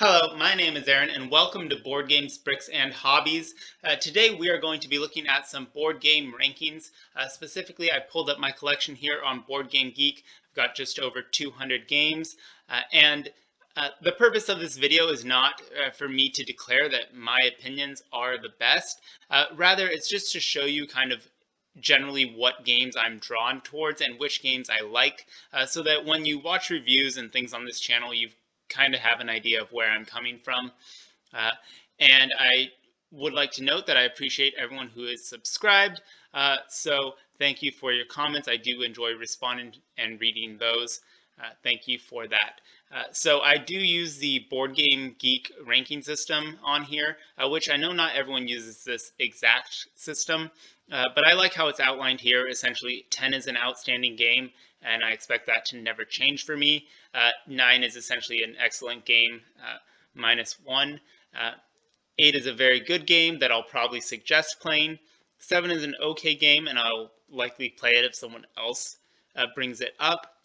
Hello, my name is Aaron, and welcome to Board Games, Bricks, and Hobbies. Today we are going to be looking at some board game rankings. Specifically, I pulled up my collection here on Board Game Geek. I've got just over 200 games, and the purpose of this video is not for me to declare that my opinions are the best. Rather, it's just to show you kind of generally what games I'm drawn towards and which games I like, so that when you watch reviews and things on this channel, you've kind of have an idea of where I'm coming from. Uh, and I would like to note that I appreciate everyone who is subscribed. So thank you for your comments. I do enjoy responding and reading those. Thank you for that. So I do use the Board Game Geek ranking system on here, which I know not everyone uses this exact system, but I like how it's outlined here. Essentially, 10 is an outstanding game, and I expect that to never change for me. 9 is essentially an excellent game, -1. 8 is a very good game that I'll probably suggest playing. 7 is an okay game, and I'll likely play it if someone else brings it up.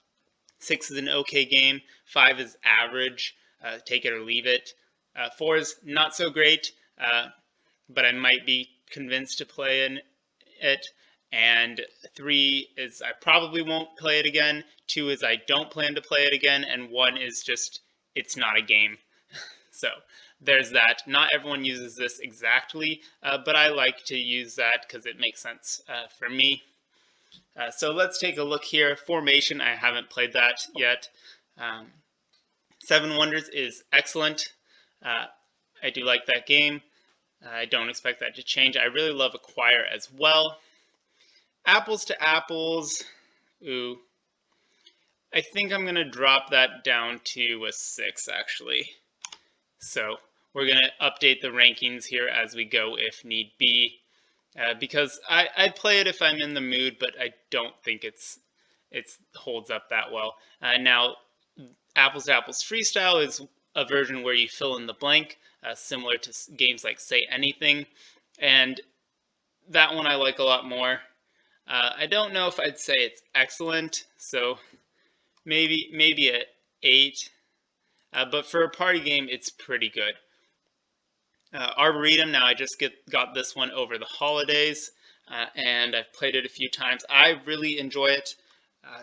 6 is an okay game. 5 is average, take it or leave it. 4 is not so great, but I might be convinced to play in it. And 3 is I probably won't play it again. 2 is I don't plan to play it again. And 1 is just, it's not a game. So there's that. Not everyone uses this exactly, but I like to use that because it makes sense for me. So let's take a look here. Formation, I haven't played that yet. Seven Wonders is excellent. I do like that game. I don't expect that to change. I really love Acquire as well. Apples to Apples, ooh. I think I'm going to drop that down to a 6, actually. So we're going to update the rankings here as we go if need be. Because I'd play it if I'm in the mood, but I don't think it holds up that well. Now, Apples to Apples Freestyle is a version where you fill in the blank, similar to games like Say Anything, and that one I like a lot more. I don't know if I'd say it's excellent, so maybe an 8, but for a party game, it's pretty good. Arboretum, now I just got this one over the holidays, and I've played it a few times. I really enjoy it,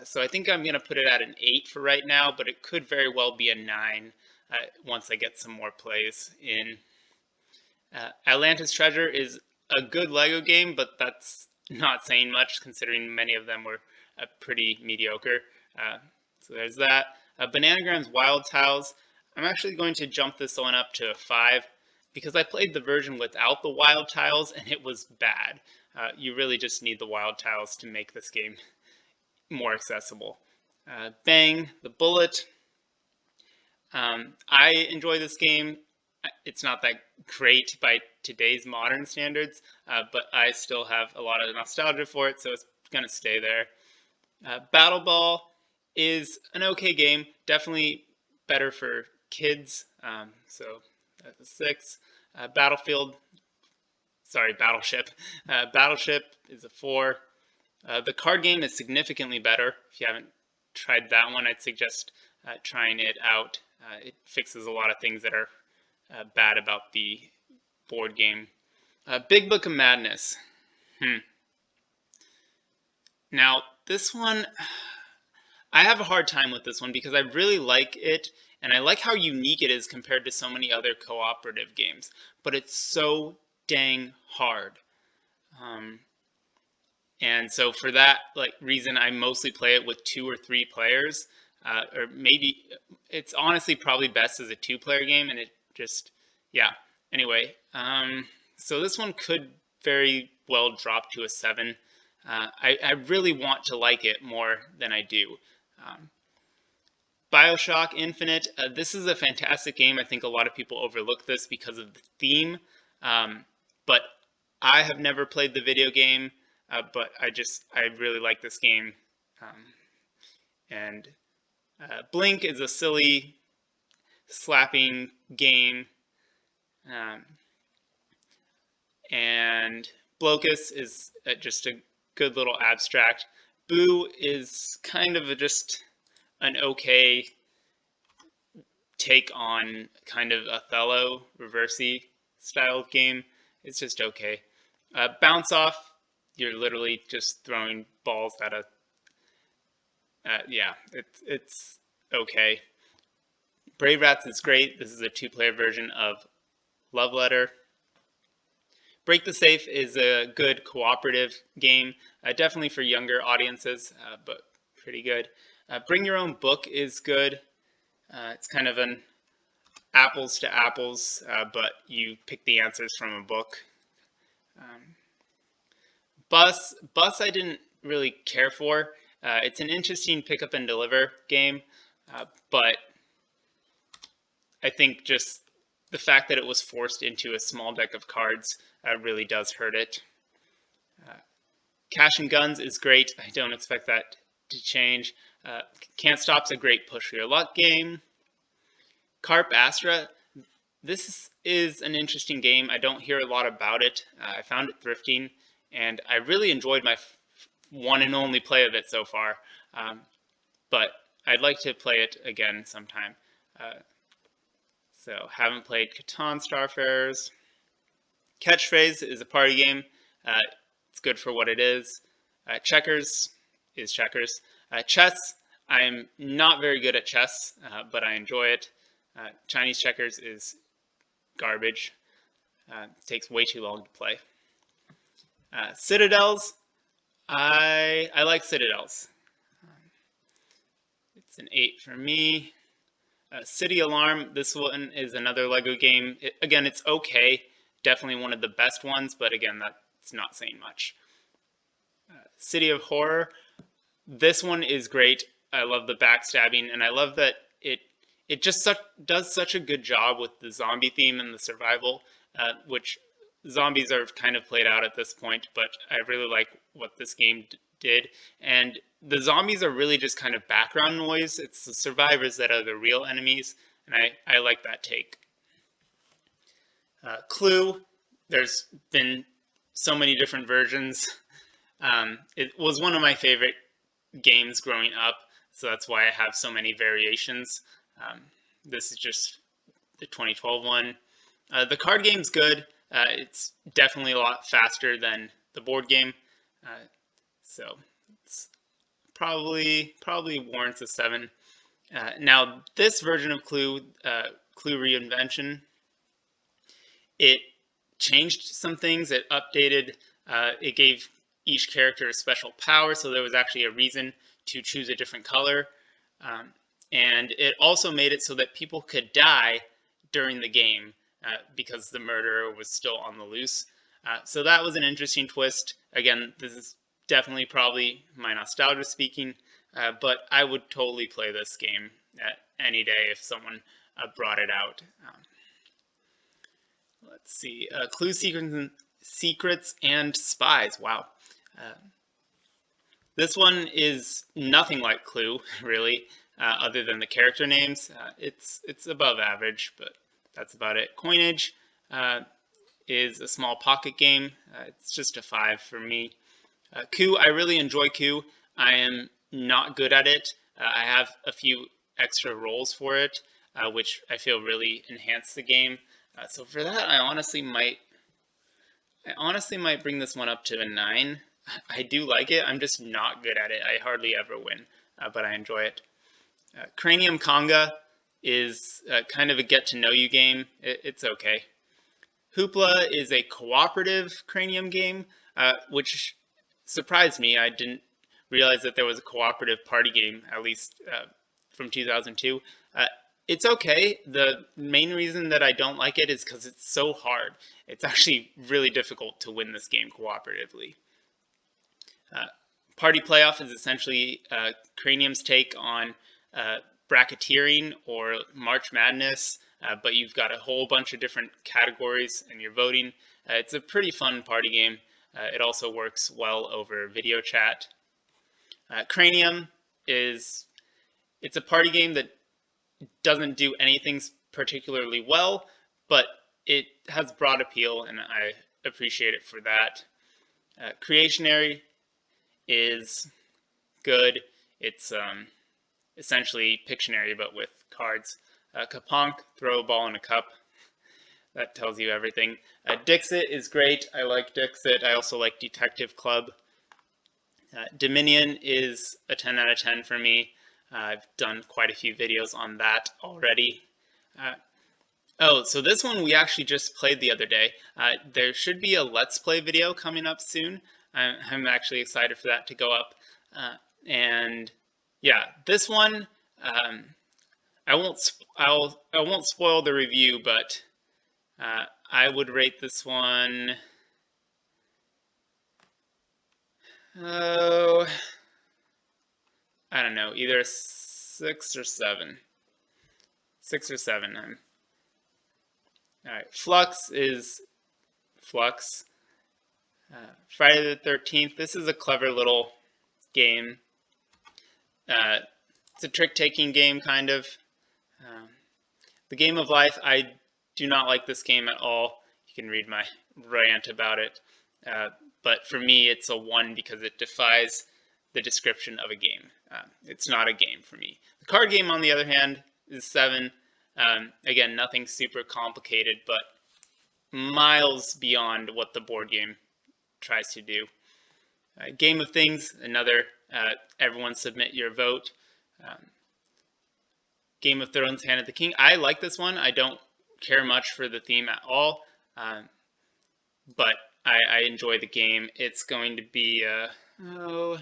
so I think I'm going to put it at an 8 for right now, but it could very well be a 9 once I get some more plays in. Atlantis Treasure is a good Lego game, but that's not saying much considering many of them were pretty mediocre. So there's that. Bananagrams Wild Tiles, I'm actually going to jump this one up to a 5 because I played the version without the wild tiles and it was bad. You really just need the wild tiles to make this game more accessible. Bang the Bullet. I enjoy this game. It's not that great by today's modern standards, but I still have a lot of nostalgia for it, so it's going to stay there. Battle Ball is an okay game, definitely better for kids, so that's a 6. Battleship. Battleship is a 4. The card game is significantly better. If you haven't tried that one, I'd suggest trying it out. It fixes a lot of things that are bad about the board game. Big Book of Madness. Now, this one, I have a hard time with this one because I really like it, and I like how unique it is compared to so many other cooperative games, but it's so dang hard. And so for that reason, I mostly play it with 2 or 3 players, or maybe it's honestly probably best as a 2-player game, and it just, yeah. Anyway, so this one could very well drop to a 7. I really want to like it more than I do. BioShock Infinite, this is a fantastic game. I think a lot of people overlook this because of the theme, but I have never played the video game, but I really like this game. And Blink is a silly, slapping game, and Blocus is just a good little abstract. Boo is kind of just an okay take on kind of Othello, reversey style game. It's just okay. Bounce off, you're literally just throwing balls at a. Yeah, it's okay. Brave Rats is great. This is a 2-player version of Love Letter. Break the Safe is a good cooperative game, definitely for younger audiences, but pretty good. Bring Your Own Book is good. It's kind of an apples to apples, but you pick the answers from a book. Bus I didn't really care for. It's an interesting pick up and deliver game, but I think just the fact that it was forced into a small deck of cards really does hurt it. Cash and Guns is great. I don't expect that to change. Can't Stop's a great push for your luck game. Carp Astra, this is an interesting game. I don't hear a lot about it. I found it thrifting, and I really enjoyed my one and only play of it so far. But I'd like to play it again sometime. So haven't played Catan Starfarers. Catchphrase is a party game. It's good for what it is. Checkers is checkers. Chess, I am not very good at chess, but I enjoy it. Chinese checkers is garbage. It takes way too long to play. Citadels, I like Citadels. It's an 8 for me. City Alarm, this one is another Lego game. Again, it's okay. Definitely one of the best ones, but again, that's not saying much. City of Horror, this one is great. I love the backstabbing, and I love that it just does such a good job with the zombie theme and the survival, which zombies are kind of played out at this point, but I really like what this game did. And the zombies are really just kind of background noise. It's the survivors that are the real enemies, and I like that take. Clue, there's been so many different versions. It was one of my favorite games growing up, so that's why I have so many variations. This is just the 2012 one. The card game's good. It's definitely a lot faster than the board game, so it's probably warrants a 7. Now, this version of Clue, Clue Reinvention, it changed some things. It updated. It gave each character a special power, so there was actually a reason to choose a different color. And it also made it so that people could die during the game because the murderer was still on the loose. So that was an interesting twist. Again, this is definitely probably my nostalgia speaking, but I would totally play this game any day if someone brought it out. Let's see. Clue Secrets and Spies. Wow. This one is nothing like Clue, really, other than the character names. It's above average, but that's about it. Coinage is a small pocket game. It's just a 5 for me. Coup, I really enjoy Coup. I am not good at it. I have a few extra rolls for it, which I feel really enhance the game. So for that, I honestly might bring this one up to a 9. I do like it. I'm just not good at it. I hardly ever win, but I enjoy it. Cranium Conga is kind of a get-to-know-you game. It's okay. Hoopla is a cooperative Cranium game, which surprised me. I didn't realize that there was a cooperative party game, at least from 2002. It's okay. The main reason that I don't like it is because it's so hard. It's actually really difficult to win this game cooperatively. Party Playoff is essentially Cranium's take on bracketeering or March Madness, but you've got a whole bunch of different categories and you're voting. It's a pretty fun party game. It also works well over video chat. Cranium it's a party game that doesn't do anything particularly well, but it has broad appeal, and I appreciate it for that. Creationary is good. It's essentially Pictionary, but with cards. Kaponk, throw a ball in a cup. That tells you everything. Dixit is great. I like Dixit. I also like Detective Club. Dominion is a 10 out of 10 for me. I've done quite a few videos on that already. Oh, so this one we actually just played the other day. There should be a Let's Play video coming up soon. I'm actually excited for that to go up. And yeah, this one, I won't spoil the review, but I would rate this one. Oh, I don't know, either 6 or 7. 6 or 7. All right, Flux is Flux. Friday the 13th. This is a clever little game. It's a trick-taking game, kind of. The Game of Life, I do not like this game at all. You can read my rant about it. But for me, it's a 1 because it defies the description of a game. It's not a game for me. The card game, on the other hand, is 7. Again, nothing super complicated, but miles beyond what the board game tries to do. Game of Things, another. Everyone submit your vote. Game of Thrones, Hand of the King. I like this one. I don't care much for the theme at all, but I enjoy the game. It's going to be, I'm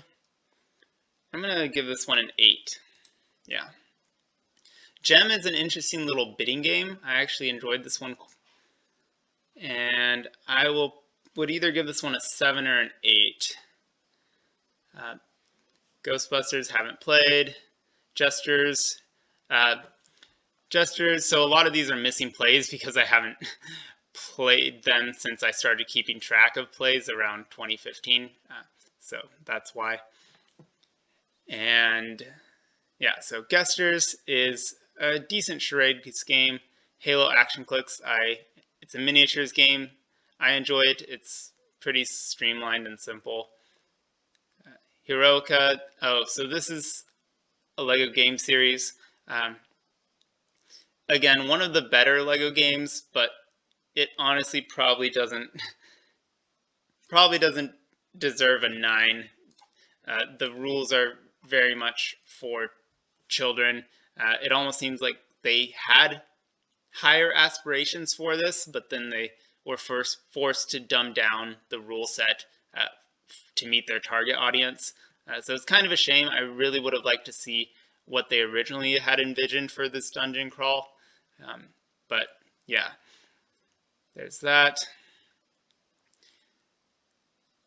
going to give this one an 8. Yeah. Gem is an interesting little bidding game. I actually enjoyed this one. And I would either give this one a 7 or an 8. Ghostbusters, haven't played. Gestures. Gestures, so a lot of these are missing plays because I haven't played them since I started keeping track of plays around 2015. So that's why. And yeah, so Gestures is a decent charade piece game. Halo Action Clicks, it's a miniatures game. I enjoy it. It's pretty streamlined and simple. Heroica, so this is a LEGO game series. Again, one of the better LEGO games, but it honestly probably doesn't deserve a 9. The rules are very much for children. It almost seems like they had higher aspirations for this, but then they were first forced to dumb down the rule set to meet their target audience. So it's kind of a shame. I really would have liked to see what they originally had envisioned for this dungeon crawl. But yeah, there's that.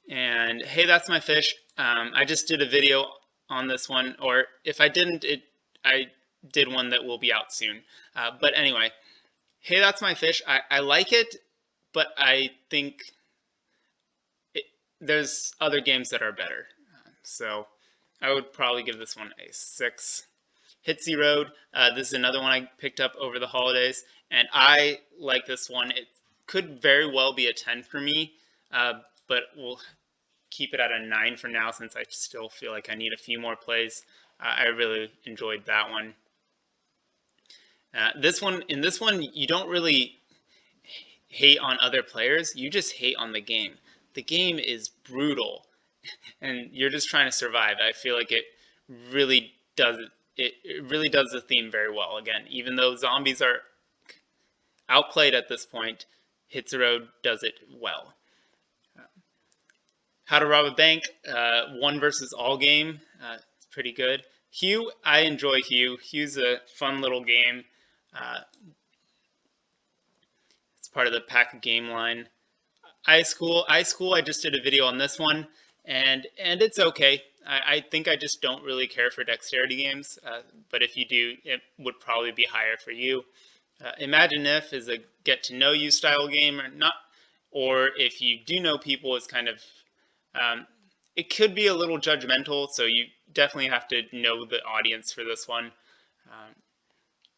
And hey, that's my fish. I just did a video on this one, or if I didn't, I did one that will be out soon. But anyway, hey, that's my fish. I like it, but I think there's other games that are better. So I would probably give this one a 6. Hitsy Road, this is another one I picked up over the holidays, and I like this one. It could very well be a 10 for me, but we'll keep it at a 9 for now since I still feel like I need a few more plays. I really enjoyed that one. In this one, you don't really hate on other players, you just hate on the game. The game is brutal, and you're just trying to survive. I feel like it really does the theme very well. Again, even though zombies are outplayed at this point, Hitsy Road does it well. How to Rob a Bank, 1 versus all game. It's pretty good. Hue, I enjoy Hue. Hue's a fun little game. It's part of the Pack Game line. iSchool, I just did a video on this one, and it's okay. I think I just don't really care for dexterity games, but if you do, it would probably be higher for you. Imagine If is a get-to-know-you style game, or if you do know people, it's kind of, it could be a little judgmental, so you definitely have to know the audience for this one,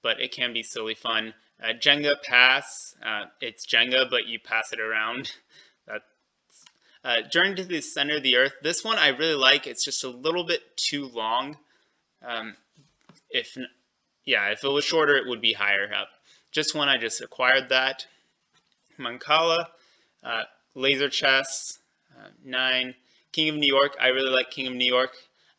but it can be silly fun. Jenga Pass, it's Jenga, but you pass it around. Journey to the Center of the Earth. This one I really like. It's just a little bit too long. yeah, if it was shorter, it would be higher up. Just when I just acquired that. Mancala, uh, Laser Chess, 9. King of New York, I really like King of New York.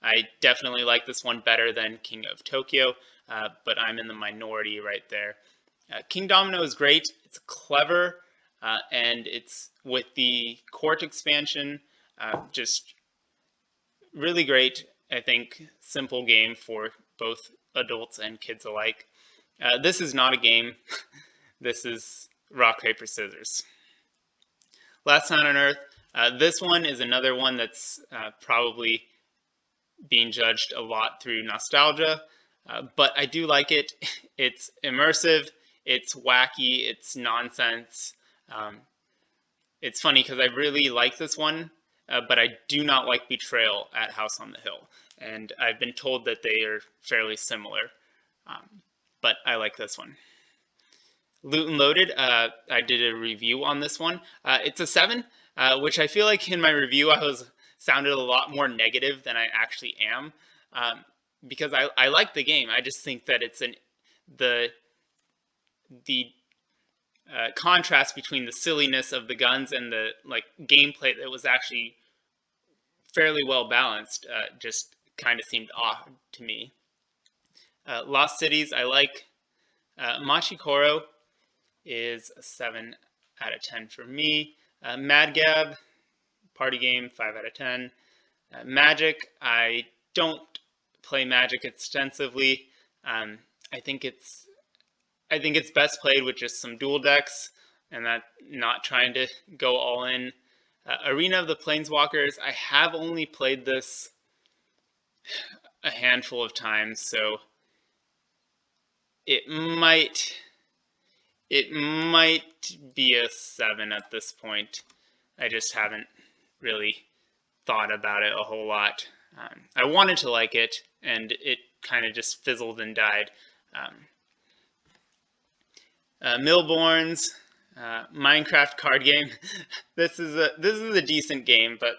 I definitely like this one better than King of Tokyo, but I'm in the minority right there. King Domino is great. It's clever, and it's with the court expansion, just really great. I think simple game for both adults and kids alike. This is not a game. This is rock, paper, scissors. Last Night on Earth. This one is another one that's probably being judged a lot through nostalgia, but I do like it. It's immersive, it's wacky, it's nonsense. It's funny because I really like this one, but I do not like Betrayal at House on the Hill, and I've been told that they are fairly similar, but I like this one. Loot and Loaded, I did a review on this one. It's a 7, which I feel like in my review I sounded a lot more negative than I actually am, because I like the game. I just think that it's the contrast between the silliness of the guns and the gameplay that was actually fairly well balanced just kind of seemed odd to me. Lost Cities, I like. Machi Koro is a 7 out of 10 for me. Mad Gab, party game, 5 out of 10. Magic, I don't play Magic extensively. I think it's best played with just some dual decks and that not trying to go all in. Arena of the Planeswalkers, I have only played this a handful of times, so it might be a 7 at this point. I just haven't really thought about it a whole lot. I wanted to like it, and it kind of just fizzled and died. Millborns, Minecraft card game. This is a decent game, but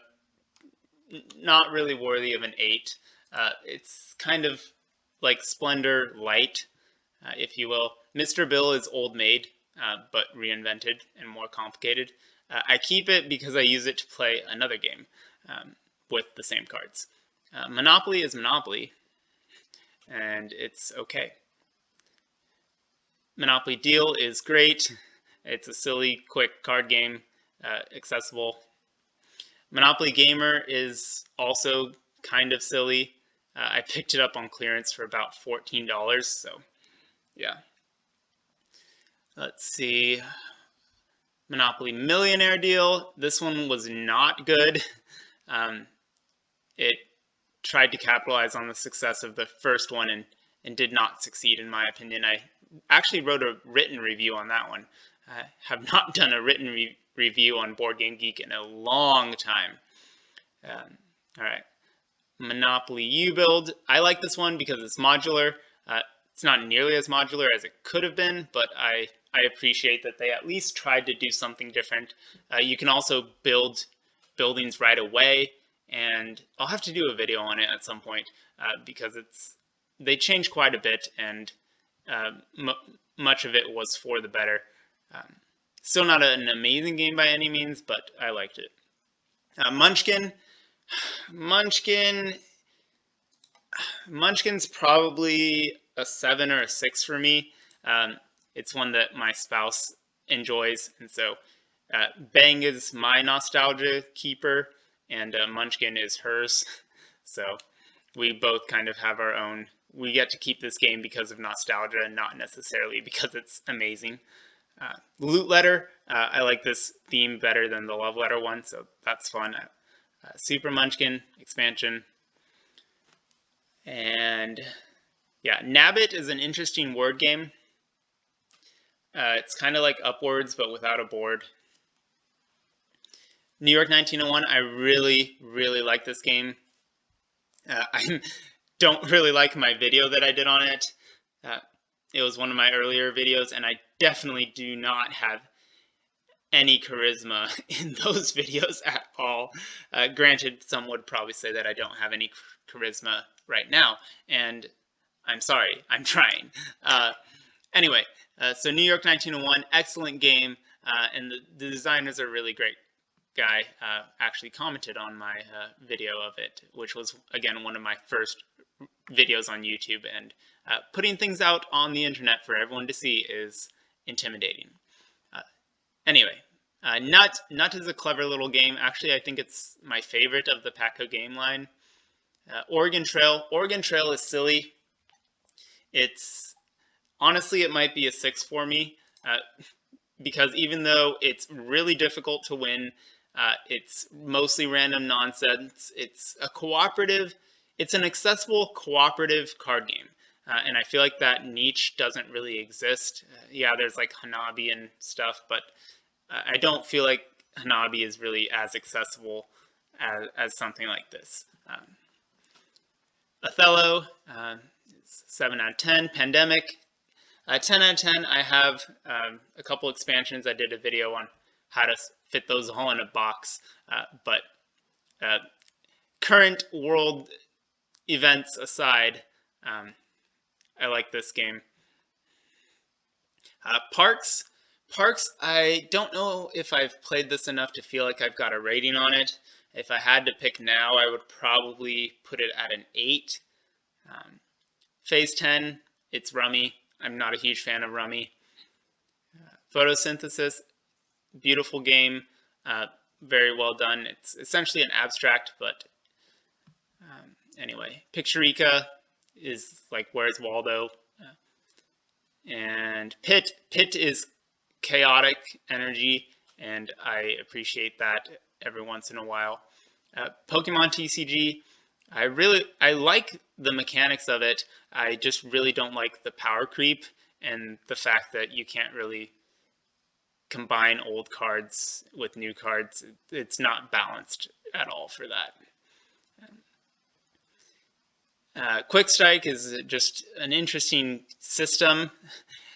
not really worthy of an 8. It's kind of like Splendor Light, if you will. Mr. Bill is old maid, but reinvented and more complicated. I keep it because I use it to play another game with the same cards. Monopoly is Monopoly, and it's okay. Monopoly Deal is great. It's a silly, quick card game, accessible. Monopoly Gamer is also kind of silly. I picked it up on clearance for about $14, so yeah. Let's see. Monopoly Millionaire Deal. This one was not good. It tried to capitalize on the success of the first one and did not succeed, in my opinion. I actually wrote a written review on that one. I have not done a written review on Board Game Geek in a long time. All right. Monopoly U-Build. I like this one because it's modular. It's not nearly as modular as it could have been, but I appreciate that they at least tried to do something different. You can also build buildings right away, and I'll have to do a video on it at some point because they changed quite a bit, and much of it was for the better. Still not an amazing game by any means, but I liked it. Munchkin. Munchkin's probably a 7 or a 6 for me. It's one that my spouse enjoys, and so Bang is my nostalgia keeper, and Munchkin is hers. So we both kind of have our own. We get to keep this game because of nostalgia and not necessarily because it's amazing. Loot Letter, I like this theme better than the Love Letter one, so that's fun. Super Munchkin expansion. And yeah, Nabbit is an interesting word game. It's kind of like Upwards, but without a board. New York 1901, I really, really like this game. I don't really like my video that I did on it. It was one of my earlier videos, and I definitely do not have any charisma in those videos at all. Granted, some would probably say that I don't have any charisma right now, and I'm sorry. I'm trying. Anyway, so New York 1901, excellent game, and the designers are really great. Guy actually commented on my video of it, which was, again, one of my first videos on YouTube, and putting things out on the internet for everyone to see is intimidating. Anyway, Nut is a clever little game. Actually, I think it's my favorite of the Patco game line. Oregon Trail is silly. It's honestly, it might be a 6 for me, because even though it's really difficult to win, it's mostly random nonsense. It's an accessible cooperative card game. And I feel like that niche doesn't really exist. Yeah, there's like Hanabi and stuff, but I don't feel like Hanabi is really as accessible as something like this. Othello, 7 out of 10. Pandemic, 10 out of 10. I have a couple expansions. I did a video on how to fit those all in a box, but current world events aside, I like this game. Parks, I don't know if I've played this enough to feel like I've got a rating on it. If I had to pick now, I would probably put it at an 8. Phase 10, it's Rummy. I'm not a huge fan of Rummy. Photosynthesis, beautiful game, very well done. It's essentially an abstract, but anyway. Picturica is like Where's Waldo? And Pit is chaotic energy, and I appreciate that every once in a while. Pokemon TCG, I like the mechanics of it. I just really don't like the power creep and the fact that you can't really combine old cards with new cards. It's not balanced at all for that. Quick Strike is just an interesting system.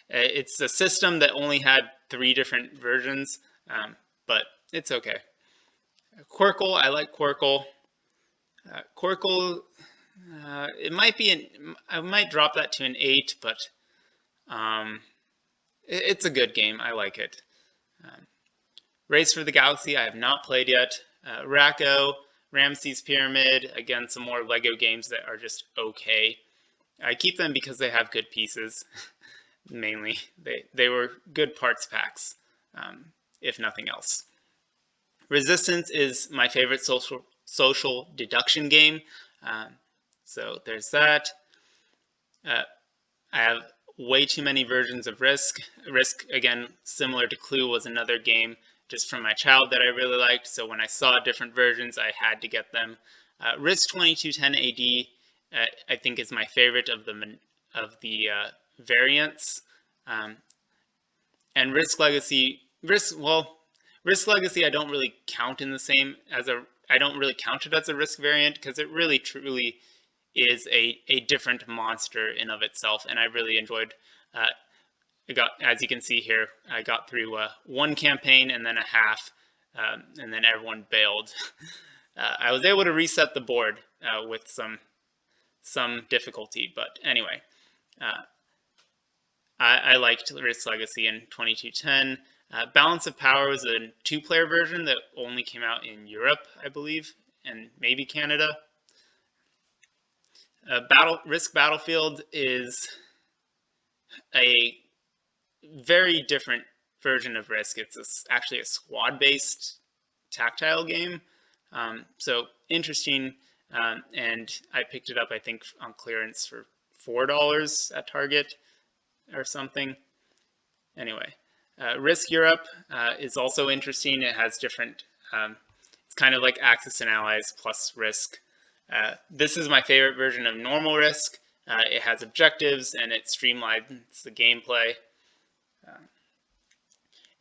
It's a system that only had 3 different versions, but it's okay. Quirkle, I like Quirkle. Quirkle, I might drop that to an 8, but it's a good game. I like it. Race for the Galaxy, I have not played yet. Racco, Ramses Pyramid, again, some more Lego games that are just okay. I keep them because they have good pieces, mainly. They were good parts packs, if nothing else. Resistance is my favorite social deduction game. So there's that. I have way too many versions of Risk. Risk, again, similar to Clue, was another game just from my child that I really liked. So when I saw different versions, I had to get them. Risk 2210 AD, I think, is my favorite of the variants. And Risk Legacy, Risk Legacy, I don't really count in the same as I don't really count it as a Risk variant because it really truly is a different monster in of itself, and I really enjoyed. As you can see here, I got through 1 campaign and then a half, and then everyone bailed. I was able to reset the board with some difficulty, but anyway, I liked Risk Legacy in 2210. Balance of Power was a 2-player version that only came out in Europe, I believe, and maybe Canada. Risk Battlefield is a very different version of Risk. It's actually a squad-based tactile game. So interesting, and I picked it up, I think, on clearance for $4 at Target or something. Anyway, Risk Europe is also interesting. It has different, it's kind of like Axis and Allies plus Risk. This is my favorite version of normal Risk. It has objectives and it streamlines the gameplay.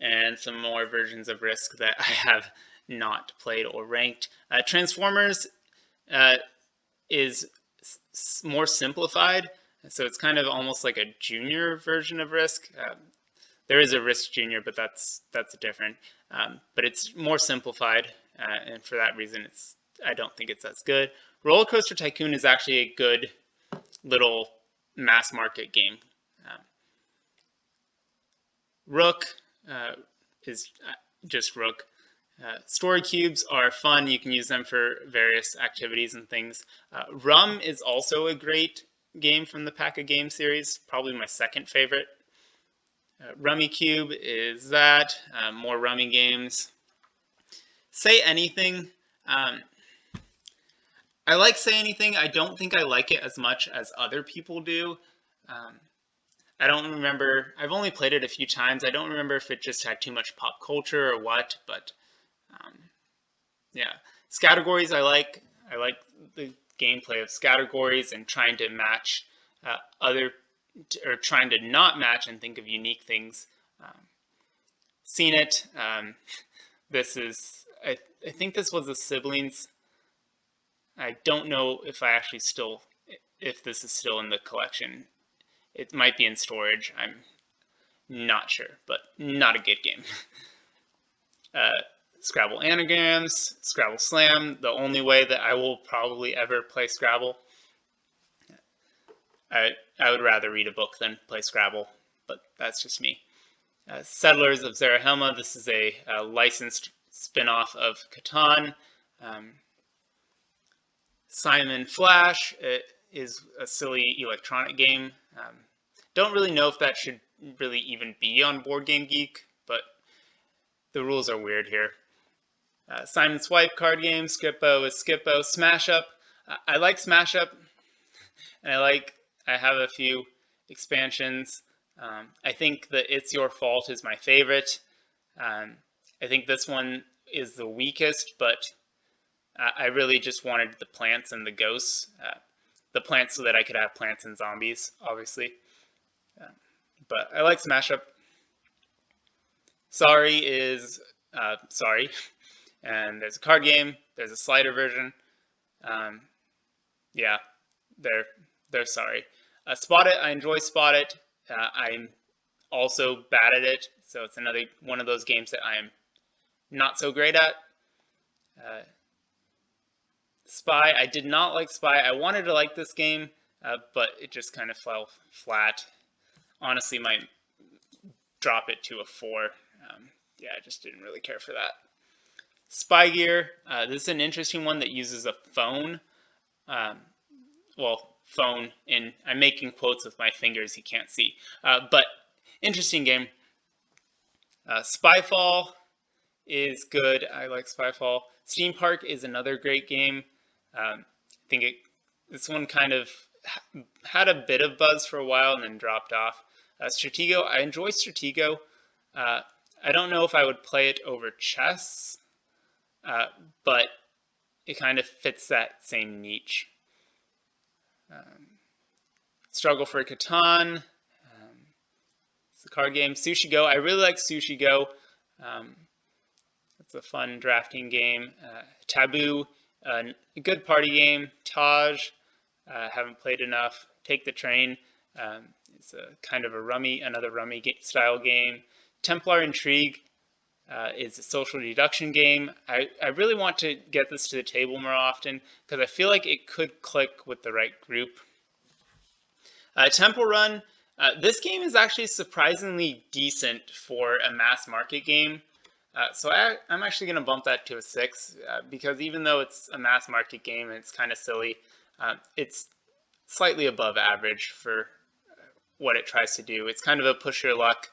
And some more versions of Risk that I have not played or ranked. Transformers is more simplified, so it's kind of almost like a junior version of Risk. There is a Risk Junior, but that's different. But it's more simplified, and for that reason, I don't think it's as good. Roller Coaster Tycoon is actually a good little mass market game. Rook is just Rook. Story cubes are fun. You can use them for various activities and things. Rum is also a great game from the Pack-A-Game series, probably my second favorite. Rummikub is that. More rummy games. Say Anything. I like Say Anything. I don't think I like it as much as other people do. I don't remember. I've only played it a few times. I don't remember if it just had too much pop culture or what, but yeah. Scattergories I like. I like the gameplay of Scattergories and trying to match or trying to not match and think of unique things. Seen It. This is, I think this was the siblings. I don't know if if this is still in the collection. It might be in storage. I'm not sure, but not a good game. Scrabble Anagrams, Scrabble Slam, the only way that I will probably ever play Scrabble. I would rather read a book than play Scrabble, but that's just me. Settlers of Zarahemla, this is a licensed spin-off of Catan. Simon Flash is a silly electronic game. Don't really know if that should really even be on Board Game Geek, but the rules are weird here. Simon Swipe card game, Skippo is Skippo. Smash Up, I like Smash Up, and I have a few expansions. I think that It's Your Fault is my favorite. I think this one is the weakest, but I really just wanted the plants and the ghosts. The plants so that I could have plants and zombies, obviously. But I like Smash Up. Sorry is Sorry. And there's a card game. There's a slider version. Yeah, they're sorry. Spot It, I enjoy Spot It. I'm also bad at it, so it's another one of those games that I am not so great at. Spy, I did not like Spy. I wanted to like this game, but it just kind of fell flat. Honestly, might drop it to a 4. Yeah, I just didn't really care for that. Spy Gear, this is an interesting one that uses a phone. Phone, and I'm making quotes with my fingers, you can't see. But interesting game. Spyfall is good. I like Spyfall. Steam Park is another great game. I think this one kind of had a bit of buzz for a while and then dropped off. Stratego, I enjoy Stratego. I don't know if I would play it over chess, but it kind of fits that same niche. Struggle for Catan. It's a card game. Sushi Go. I really like Sushi Go. It's a fun drafting game. Taboo. A good party game. Taj. Haven't played enough. Take the Train. It's a kind of another rummy style game. Templar Intrigue is a social deduction game. I really want to get this to the table more often because I feel like it could click with the right group. Temple Run. This game is actually surprisingly decent for a mass market game. So I'm actually going to bump that to a 6 because even though it's a mass market game and it's kind of silly, it's slightly above average for what it tries to do. It's kind of a push your luck,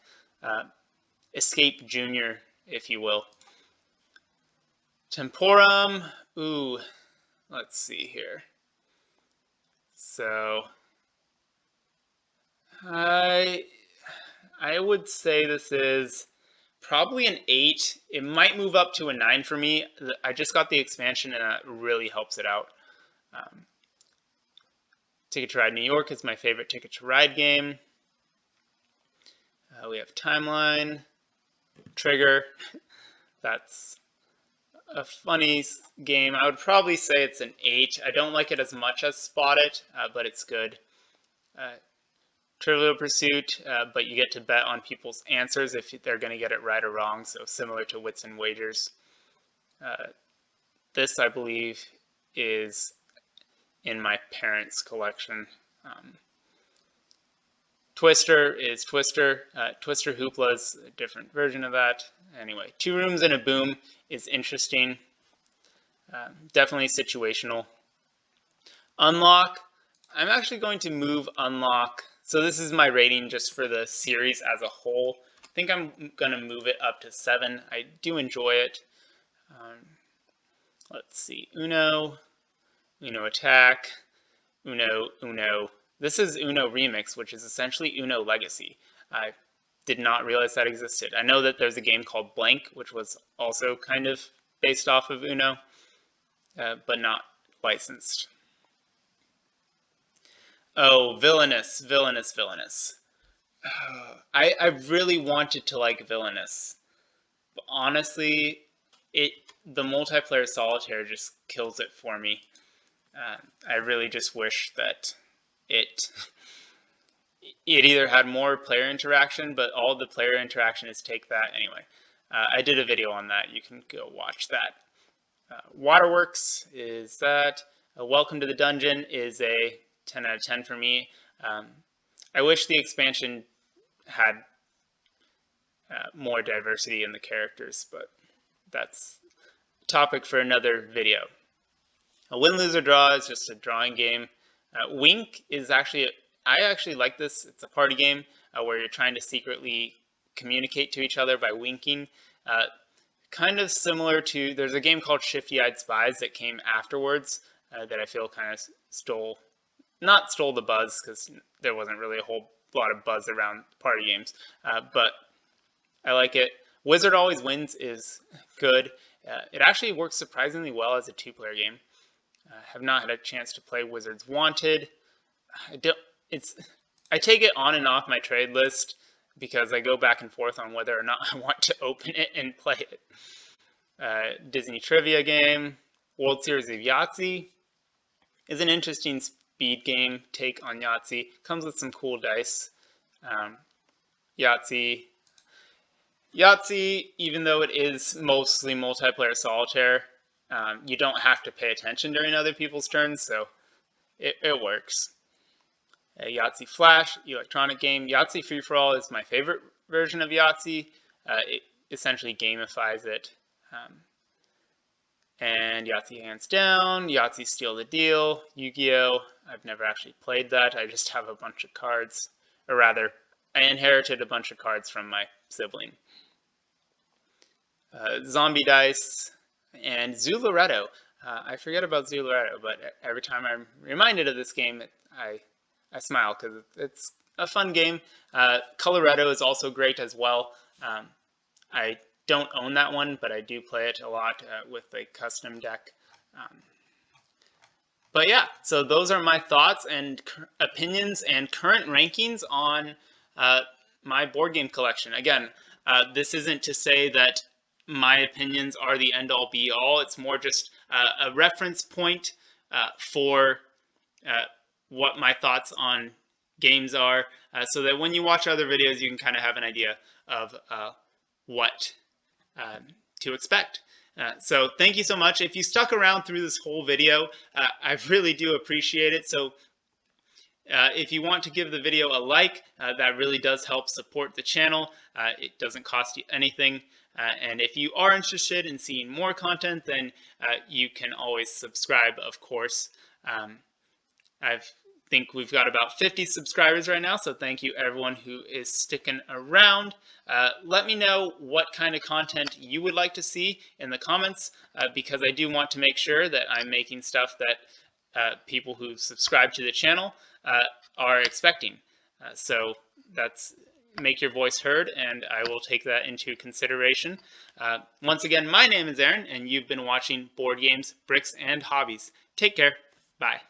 Escape Junior, if you will. Temporum, ooh, let's see here. So I would say this is probably an 8. It might move up to a 9 for me. I just got the expansion and that really helps it out. Ticket to Ride New York is my favorite Ticket to Ride game. We have Timeline, Trigger. That's a funny game. I would probably say it's an 8. I don't like it as much as Spot It, but it's good. Trivial Pursuit, but you get to bet on people's answers if they're going to get it right or wrong, so similar to Wits and Wagers. This, I believe, is in my parents' collection. Twister is Twister. Twister Hoopla is a different version of that. Anyway, Two Rooms and a Boom is interesting. Definitely situational. Unlock. I'm actually going to move Unlock. So this is my rating just for the series as a whole. I think I'm going to move it up to 7. I do enjoy it. Let's see. Uno, Uno Attack, Uno, Uno. This is Uno Remix, which is essentially Uno Legacy. I did not realize that existed. I know that there's a game called Blank, which was also kind of based off of Uno, but not licensed. Oh, Villainous, Villainous, Villainous. I really wanted to like Villainous, but honestly, the multiplayer solitaire just kills it for me. I really just wish that it either had more player interaction, but all the player interaction is take that anyway. I did a video on that. You can go watch that. Waterworks is that. Welcome to the Dungeon is a 10 out of 10 for me. I wish the expansion had more diversity in the characters, but that's a topic for another video. A win, lose, or draw is just a drawing game. Wink is actually, I actually like this. It's a party game where you're trying to secretly communicate to each other by winking. Kind of similar to, there's a game called Shifty Eyed Spies that came afterwards that I feel kind of not stole the buzz, because there wasn't really a whole lot of buzz around party games, but I like it. Wizard Always Wins is good. It actually works surprisingly well as a 2-player game. Have not had a chance to play Wizards Wanted. I take it on and off my trade list because I go back and forth on whether or not I want to open it and play it. Disney Trivia game. World Series of Yahtzee is an interesting speed game take on Yahtzee. Comes with some cool dice. Yahtzee, even though it is mostly multiplayer solitaire, you don't have to pay attention during other people's turns, so it works. Yahtzee Flash, electronic game. Yahtzee Free For All is my favorite version of Yahtzee. It essentially gamifies it. And Yahtzee Hands Down, Yahtzee Steal the Deal, Yu-Gi-Oh! I've never actually played that. I just have a bunch of cards. Or rather, I inherited a bunch of cards from my sibling. Zombie Dice, and Zooloretto. I forget about Zooloretto, but every time I'm reminded of this game, I smile because it's a fun game. Coloretto is also great as well. I don't own that one, but I do play it a lot with a custom deck. But yeah, so those are my thoughts and opinions and current rankings on my board game collection. Again, this isn't to say that my opinions are the end-all be-all. It's more just a reference point for what my thoughts on games are, so that when you watch other videos, you can kind of have an idea of what to expect. So thank you so much. If you stuck around through this whole video, I really do appreciate it. So if you want to give the video a like, that really does help support the channel. It doesn't cost you anything. And if you are interested in seeing more content, then you can always subscribe, of course. I think we've got about 50 subscribers right now, so thank you everyone who is sticking around. Let me know what kind of content you would like to see in the comments, because I do want to make sure that I'm making stuff that people who subscribe to the channel are expecting. So that's make your voice heard, and I will take that into consideration. Once again, my name is Aaron, and you've been watching Board Games, Bricks, and Hobbies. Take care. Bye.